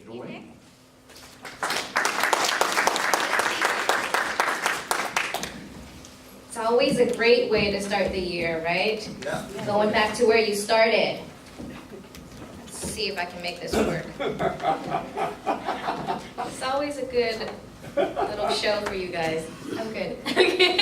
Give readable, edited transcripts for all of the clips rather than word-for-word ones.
it away. It's always a great way to start the year, right? Yeah. Going back to where you started. Let's see if I can make this work. It's always a good little show for you guys. I'm good. Okay.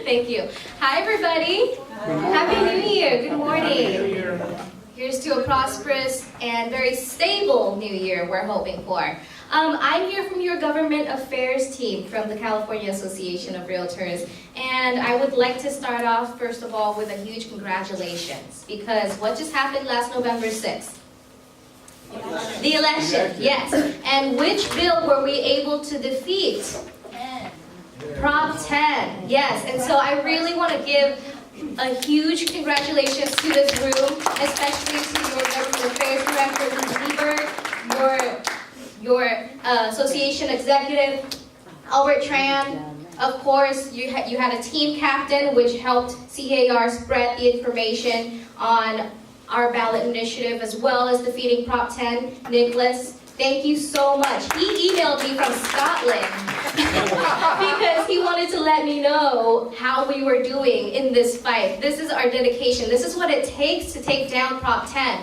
Thank you. Hi, everybody. Happy New Year. Good morning. Here's to a prosperous and very stable New Year we're hoping for. I'm here from your Government Affairs team from the California Association of Realtors, and I would like to start off, first of all, with a huge congratulations, because what just happened last November 6th? The election, yes. And which bill were we able to defeat? Prop 10, yes. And so I really want to give a huge congratulations to this room, especially to your Government Affairs Director, Lee Bieber, your association executive, Albert Tran. Of course, you had a team captain, which helped CAR spread the information on our ballot initiative, as well as defeating Prop 10. Nicholas, thank you so much. He emailed me from Scotland because he wanted to let me know how we were doing in this fight. This is our dedication. This is what it takes to take down Prop 10.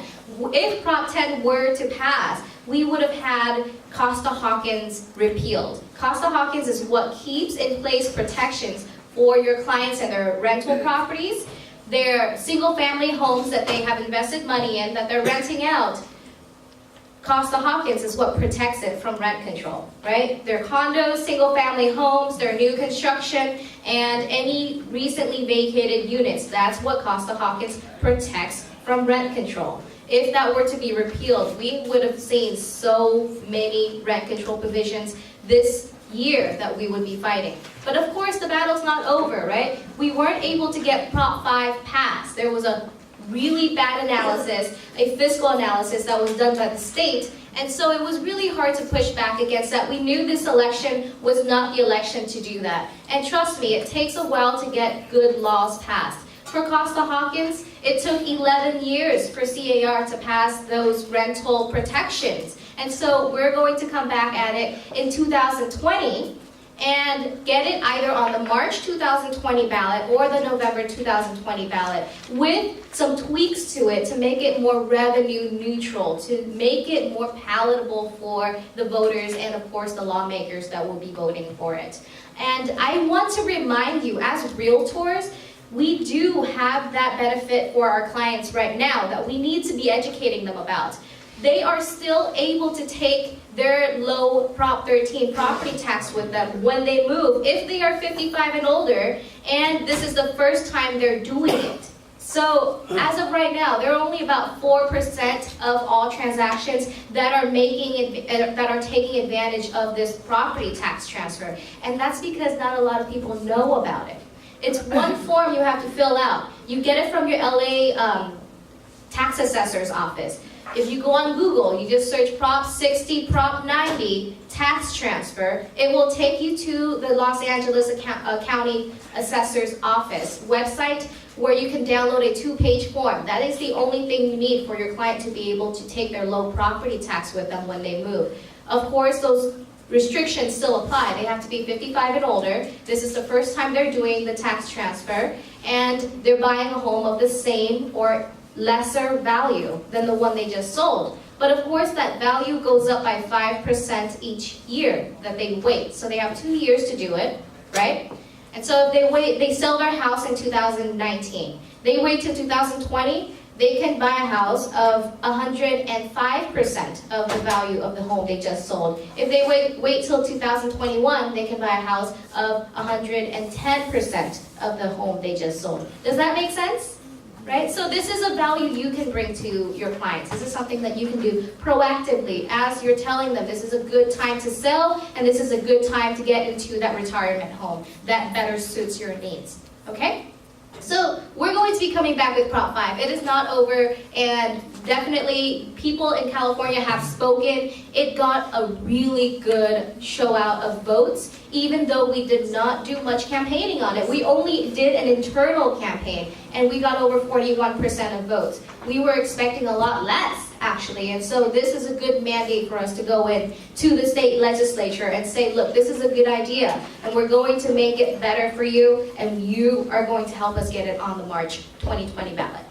If Prop 10 were to pass, we would have had Costa-Hawkins repealed. Costa-Hawkins is what keeps in place protections for your clients and their rental properties, their single-family homes that they have invested money in, that they're renting out. Costa-Hawkins is what protects it from rent control, right? Their condos, single-family homes, their new construction, and any recently vacated units. That's what Costa-Hawkins protects from rent control. If that were to be repealed, we would have seen so many rent control provisions this year that we would be fighting. But of course, the battle's not over, right? We weren't able to get Prop 5 passed. There was a really bad analysis, a fiscal analysis that was done by the state, and so it was really hard to push back against that. We knew this election was not the election to do that. And trust me, it takes a while to get good laws passed. For Costa-Hawkins, it took 11 years for CAR to pass those rental protections. And so we're going to come back at it in 2020 and get it either on the March 2020 ballot or the November 2020 ballot with some tweaks to it to make it more revenue neutral, to make it more palatable for the voters and of course the lawmakers that will be voting for it. And I want to remind you, as realtors, we do have that benefit for our clients right now that we need to be educating them about. They are still able to take their low Prop 13 property tax with them when they move, if they are 55 and older, and this is the first time they're doing it. So, as of right now, there are only about 4% of all transactions that are taking advantage of this property tax transfer. And that's because not a lot of people know about it. It's one form you have to fill out. You get it from your LA tax assessor's office. If you go on Google, you just search Prop 60, Prop 90, tax transfer, it will take you to the Los Angeles County Assessor's Office website where you can download a 2-page form. That is the only thing you need for your client to be able to take their low property tax with them when they move. Of course, those restrictions still apply. They have to be 55 and older. This is the first time they're doing the tax transfer, and they're buying a home of the same or lesser value than the one they just sold. But of course, that value goes up by 5% each year that they wait. So they have 2 years to do it, right? And so if they sell their house in 2019. They wait till 2020, they can buy a house of 105% of the value of the home they just sold. If they wait till 2021, they can buy a house of 110% of the home they just sold. Does that make sense? Right? So this is a value you can bring to your clients. This is something that you can do proactively as you're telling them this is a good time to sell and this is a good time to get into that retirement home that better suits your needs. Okay? So we're going to be coming back with Prop 5. It is not over, and definitely people in California have spoken. It got a really good show out of votes, even though we did not do much campaigning on it. We only did an internal campaign, and we got over 41% of votes. We were expecting a lot less. actually. And so this is a good mandate for us to go in to the state legislature and say, look, this is a good idea, and we're going to make it better for you, and you are going to help us get it on the March 2020 ballot.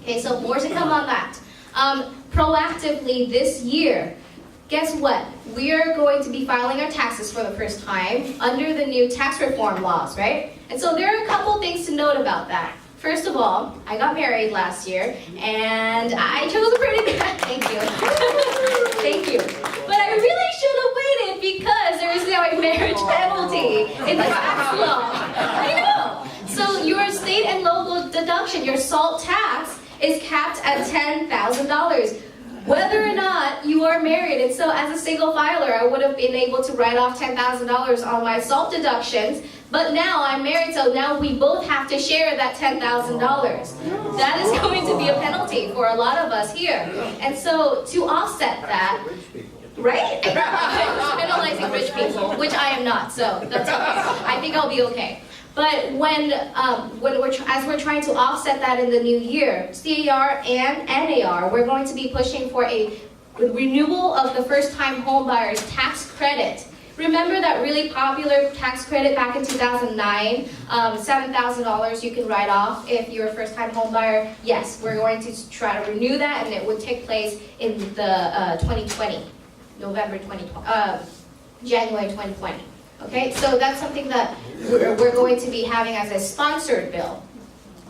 Okay, so more to come on that. Proactively this year, guess what? We are going to be filing our taxes for the first time under the new tax reform laws, right? And so there are a couple things to note about that. First of all, I got married last year, and I chose a pretty good, thank you. Thank you. But I really should have waited because there is now a marriage penalty in the tax law. I know. So your state and local deduction, your SALT tax, is capped at $10,000. Whether or not you are married. And so as a single filer, I would have been able to write off $10,000 on my SALT deductions, but now I'm married, so now we both have to share that $10,000. That is going to be a penalty for a lot of us here. And so to offset that, right? Penalizing rich people, which I am not, so that's okay. I think I'll be okay. But as we're trying to offset that in the new year, CAR and NAR, we're going to be pushing for a renewal of the first-time homebuyers tax credit. Remember that really popular tax credit back in 2009, $7,000 you can write off if you're a first-time homebuyer? Yes, we're going to try to renew that, and it would take place in the 2020, January 2020. Okay, so that's something that we're going to be having as a sponsored bill,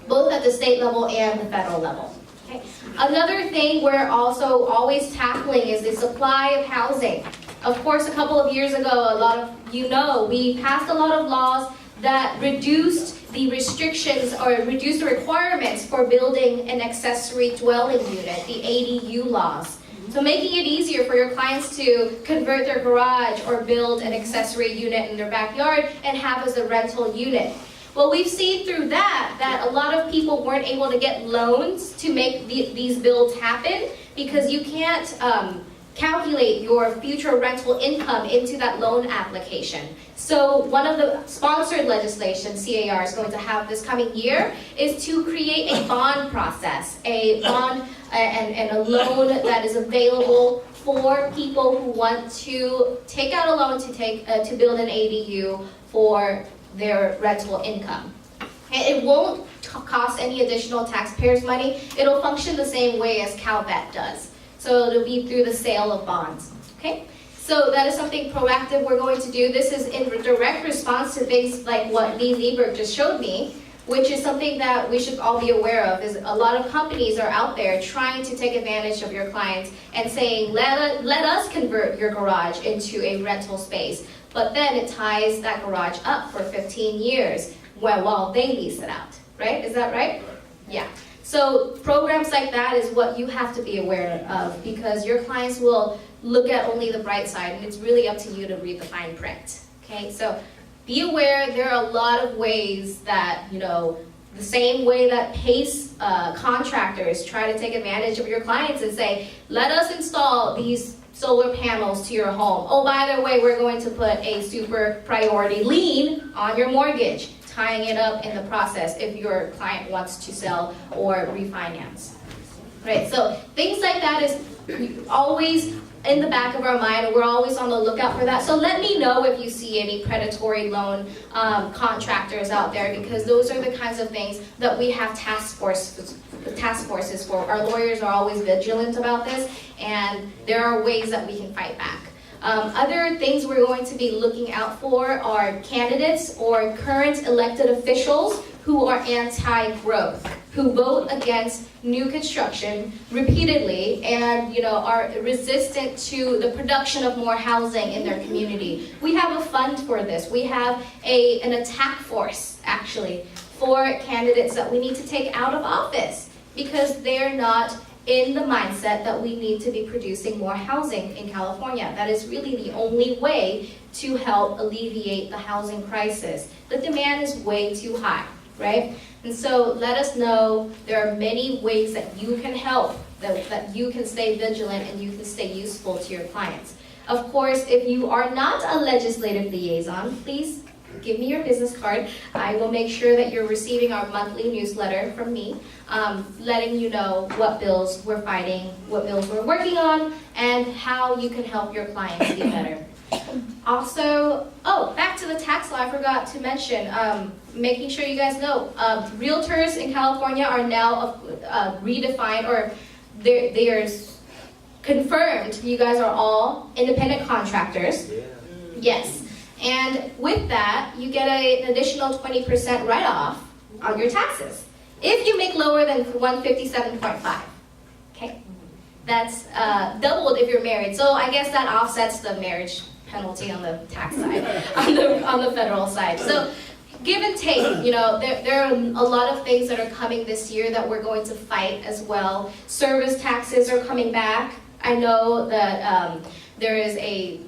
both at the state level and the federal level. Okay. Another thing we're also always tackling is the supply of housing. Of course, a couple of years ago, a lot of you know, we passed a lot of laws that reduced the restrictions or reduced the requirements for building an accessory dwelling unit, the ADU laws. So making it easier for your clients to convert their garage or build an accessory unit in their backyard and have as a rental unit. Well, we've seen through that a lot of people weren't able to get loans to make these builds happen because you can't calculate your future rental income into that loan application. So one of the sponsored legislation CAR is going to have this coming year is to create a bond process, a bond and a loan that is available for people who want to take out a loan to build an ADU for their rental income. And it won't cost any additional taxpayers' money. It'll function the same way as CalVet does. So it'll be through the sale of bonds. Okay? So that is something proactive we're going to do. This is in direct response to things like what Lee Lieberg just showed me, which is something that we should all be aware of, is a lot of companies are out there trying to take advantage of your clients and saying, let us convert your garage into a rental space. But then it ties that garage up for 15 years while they lease it out, right? Is that right? Yeah. So programs like that is what you have to be aware of because your clients will look at only the bright side and it's really up to you to read the fine print, okay? So be aware there are a lot of ways that, you know, the same way that PACE contractors try to take advantage of your clients and say, let us install these solar panels to your home. Oh, by the way, we're going to put a super priority lien on your mortgage, tying it up in the process if your client wants to sell or refinance. Right, so things like that is always in the back of our mind, and we're always on the lookout for that. So let me know if you see any predatory loan contractors out there, because those are the kinds of things that we have task forces for. Our lawyers are always vigilant about this, and there are ways that we can fight back. Other things we're going to be looking out for are candidates or current elected officials who are anti-growth, who vote against new construction repeatedly and, you know, are resistant to the production of more housing in their community. We have a fund for this. We have an attack force, actually, for candidates that we need to take out of office because they're not in the mindset that we need to be producing more housing in California. That is really the only way to help alleviate the housing crisis. The demand is way too high, right? And so let us know there are many ways that you can help, that you can stay vigilant and you can stay useful to your clients. Of course, if you are not a legislative liaison, please give me your business card. I will make sure that you're receiving our monthly newsletter from me, letting you know what bills we're fighting, what bills we're working on, and how you can help your clients be better. Also, back to the tax law, I forgot to mention, making sure you guys know, realtors in California are now redefined, or there's confirmed you guys are all independent contractors. Yeah. Yes. And with that, you get an additional 20% write-off on your taxes if you make lower than 157.5. Okay, that's doubled if you're married. So I guess that offsets the marriage penalty on the tax side, on the federal side. So give and take. You know, there are a lot of things that are coming this year that we're going to fight as well. Service taxes are coming back. I know that there is a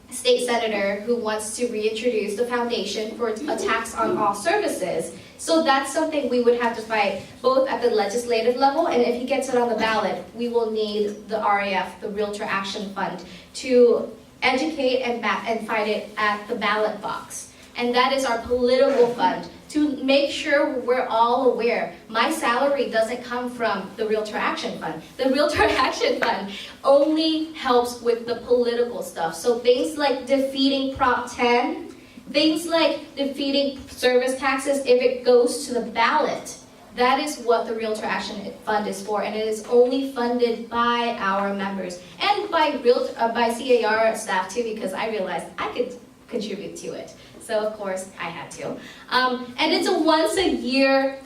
state senator who wants to reintroduce the foundation for a tax on all services. So that's something we would have to fight both at the legislative level, and if he gets it on the ballot, we will need the RAF, the Realtor Action Fund, to educate and fight it at the ballot box. And that is our political fund, to make sure we're all aware. My salary doesn't come from the Realtor Action Fund. The Realtor Action Fund only helps with the political stuff. So things like defeating Prop 10, things like defeating service taxes if it goes to the ballot, that is what the Realtor Action Fund is for, and it is only funded by our members and by CAR staff too, because I realized I could contribute to it. So of course I had to. And it's a once a year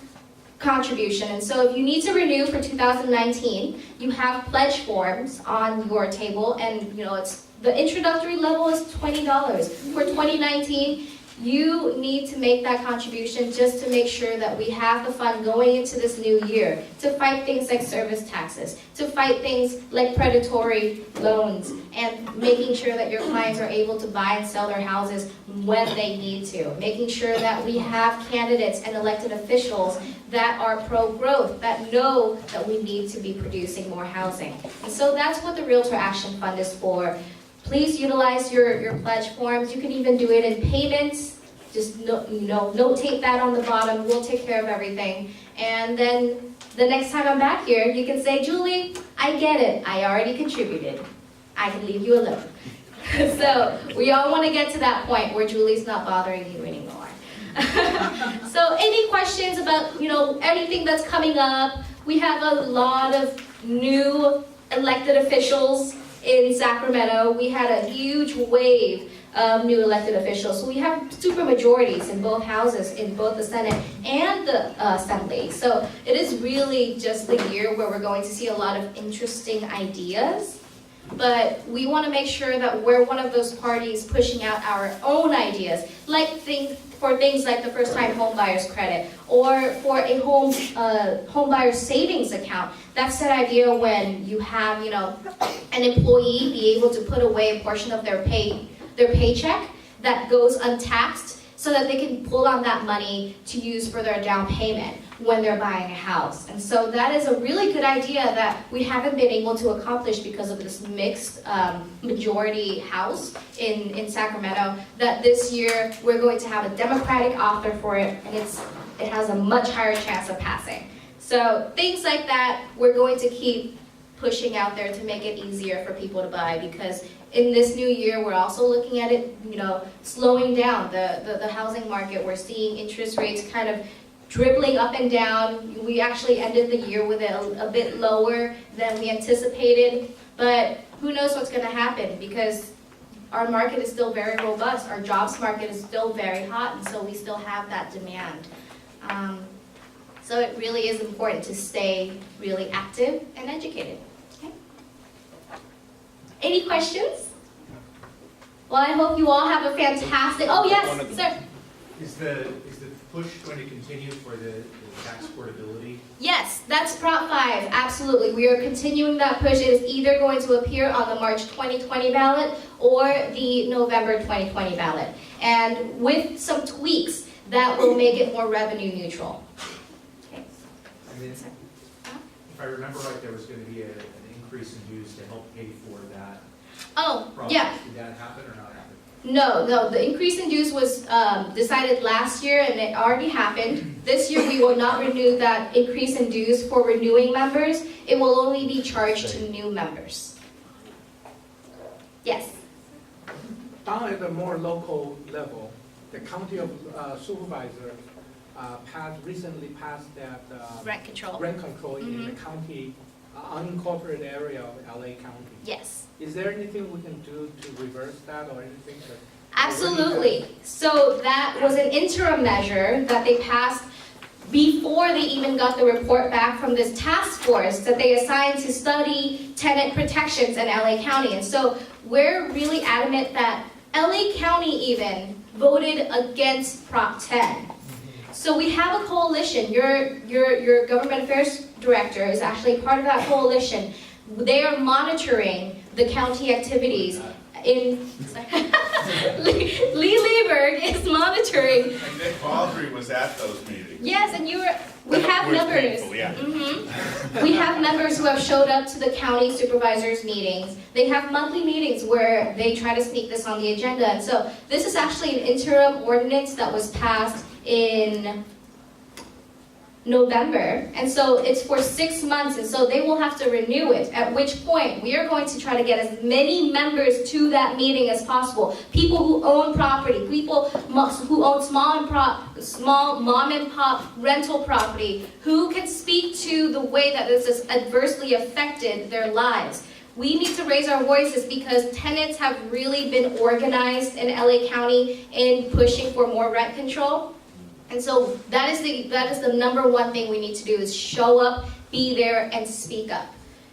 contribution, and so if you need to renew for 2019, you have pledge forms on your table, and you know the introductory level is $20. For 2019, you need to make that contribution just to make sure that we have the fund going into this new year to fight things like service taxes, to fight things like predatory loans, and making sure that your clients are able to buy and sell their houses when they need to, making sure that we have candidates and elected officials that are pro-growth, that know that we need to be producing more housing. And so that's what the Realtor Action Fund is for. Please utilize your pledge forms. You can even do it in payments. Just notate that on the bottom. We'll take care of everything. And then the next time I'm back here, you can say, Julie, I get it. I already contributed. I can leave you alone. So we all want to get to that point where Julie's not bothering you anymore. So any questions about anything that's coming up? We have a lot of new elected officials in Sacramento. We had a huge wave of new elected officials. So we have super majorities in both houses, in both the Senate and the Assembly. So it is really just the year where we're going to see a lot of interesting ideas. But we want to make sure that we're one of those parties pushing out our own ideas, like things like the first-time homebuyers credit, or for a homebuyer savings account. That's that idea when you have, an employee be able to put away a portion of their paycheck that goes untaxed, so that they can pull on that money to use for their down payment when they're buying a house. And so that is a really good idea that we haven't been able to accomplish because of this mixed majority house in Sacramento, that this year we're going to have a Democratic author for it, and it has a much higher chance of passing. So things like that, we're going to keep pushing out there to make it easier for people to buy, because in this new year, we're also looking at it, slowing down the housing market. We're seeing interest rates kind of dribbling up and down. We actually ended the year with it a bit lower than we anticipated, but who knows what's going to happen, because our market is still very robust. Our jobs market is still very hot, and so we still have that demand. So it really is important to stay really active and educated. Okay? Any questions? Well, I hope you all have a fantastic... Oh, yes, sir. Is the push going to continue for the tax portability? Yes, that's Prop 5, absolutely. We are continuing that push. It is either going to appear on the March 2020 ballot or the November 2020 ballot. And with some tweaks, that will make it more revenue neutral. Okay. And then, if I remember right, there was going to be an increase in dues to help pay for that. Oh, process. yeah. Did that happen or not happen? No, the increase in dues was decided last year and it already happened. This year we will not renew that increase in dues for renewing members. It will only be charged to new members. Yes? Down at the more local level, the county of supervisor recently passed that Rent control. rent control in the county, unincorporated area of LA County. Yes. Is there anything we can do to reverse that or anything that? Absolutely. So that was an interim measure that they passed before they even got the report back from this task force that they assigned to study tenant protections in LA County. And so we're really adamant that LA County even voted against Prop 10. So we have a coalition. Your government affairs director is actually part of that coalition. They are monitoring the county activities in. Lee Lieberg is monitoring. And Nick Baldry was at those meetings. Yes, and we have With members. people, yeah. We have members who have showed up to the county supervisors meetings. They have monthly meetings where they try to sneak this on the agenda. And so this is actually an interim ordinance that was passed in November, and so it's for 6 months, and so they will have to renew it, at which point we are going to try to get as many members to that meeting as possible. People who own property, people who own small mom and pop rental property, who can speak to the way that this has adversely affected their lives. We need to raise our voices because tenants have really been organized in LA County in pushing for more rent control. And so that is the number one thing we need to do is show up, be there, and speak up.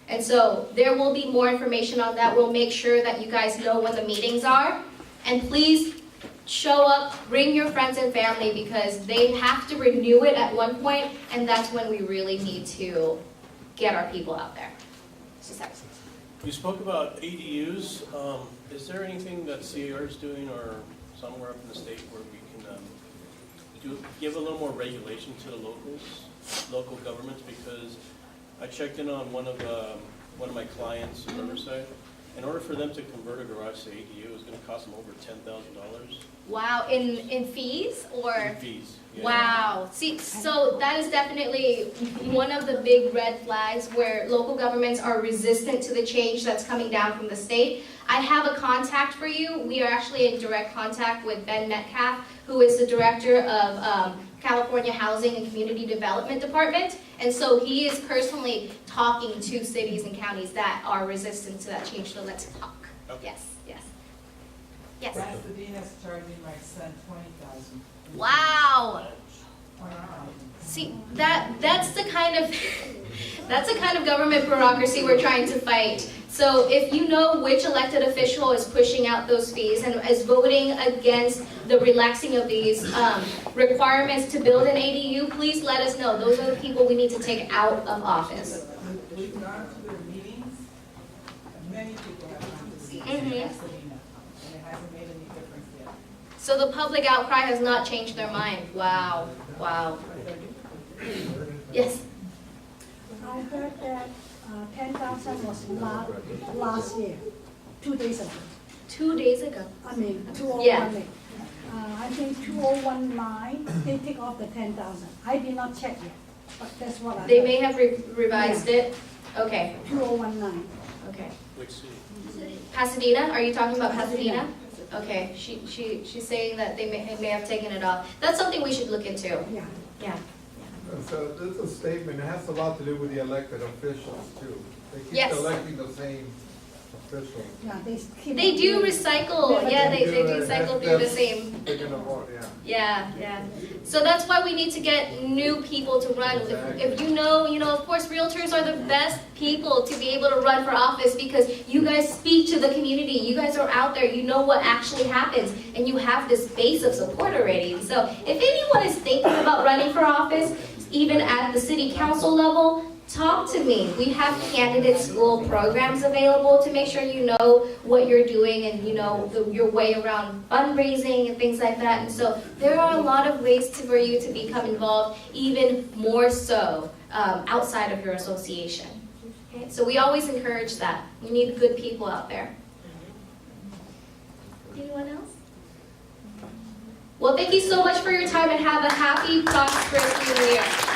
And so there will be more information on that. We'll make sure that you guys know when the meetings are. And please show up, bring your friends and family because they have to renew it at one point, and that's when we really need to get our people out there. You spoke about ADUs. Is there anything that CAR is doing or somewhere up in the state where we can give a little more regulation to the local governments? Because I checked in on one of my clients in Riverside. In order for them to convert a garage to ADU, it was going to cost them over $10,000. Wow, in fees or? In fees. Yeah. Wow. See, so that is definitely one of the big red flags where local governments are resistant to the change that's coming down from the state. I have a contact for you. We are actually in direct contact with Ben Metcalf, who is the director of California Housing and Community Development Department. And so he is personally talking to cities and counties that are resistant to that change. So let's talk. Okay. Yes, yes. Yes. Pasadena's charging my son $20,000. Wow. Wow. See, that's the kind of government bureaucracy we're trying to fight. So if you know which elected official is pushing out those fees and is voting against the relaxing of these requirements to build an ADU, please let us know. Those are the people we need to take out of office. We've gone to their meetings. Many people have gone to meetings in Mhm. Pasadena, and it hasn't made any difference yet. So the public outcry has not changed their mind. Wow, wow. Yes. I heard that 10,000 was last year, 2 days ago. 2 days ago. I mean, 2019. Yeah. I think 2019, they take off the 10,000. I did not check yet, but that's what I heard. They may have revised it. Okay, 2019. okay. Which city? Pasadena? Are you talking about Pasadena? Okay, she's saying that they may have taken it off. That's something we should look into. Yeah. Yeah. So this is a statement, it has a lot to do with the elected officials too. They keep Yes. electing the same officials. Yeah, they keep They on do doing- recycle. Yeah, they do cycle through the same. They're gonna vote, yeah. Yeah, yeah. So that's why we need to get new people to run. If you know, of course, realtors are the best people to be able to run for office because you guys speak to the community. You guys are out there. You know what actually happens, and you have this base of support already. And so if anyone is thinking about running for office, even at the city council level, talk to me. We have candidate school programs available to make sure you know what you're doing and you know your way around fundraising and things like that. And so there are a lot of ways for you to become involved, even more so outside of your association. Okay? So we always encourage that. We need good people out there. Anyone else? Well, thank you so much for your time and have a happy, prosperous new year.